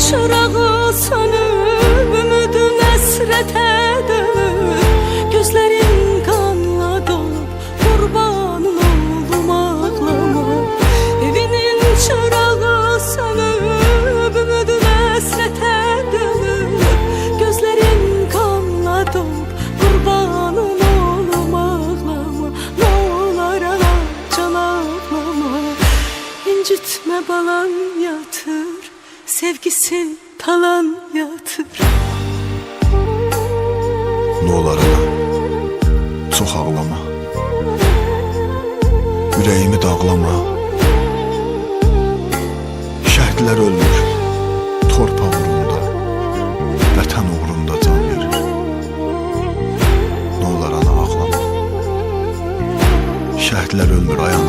çırağı sönüp ümidin əsrətə dönüb, gözlərin qanla dolub qurbanın oldum ağlama. Evinin çırağı sönüb ümidin əsrətə dönüb, gözlərin qanla dolub qurbanın oldum ağlama. Nə olar ana can ağlama, incitmə balan yatır, sevgisi talan yatır. Ne olar ana, çox ağlama, ürəyimi dağlama. Şəhidlər ölmür, torpaq uğrunda, vətən uğrunda can verir. Ne olar ana ağlama, şəhidlər ölmür ay ana.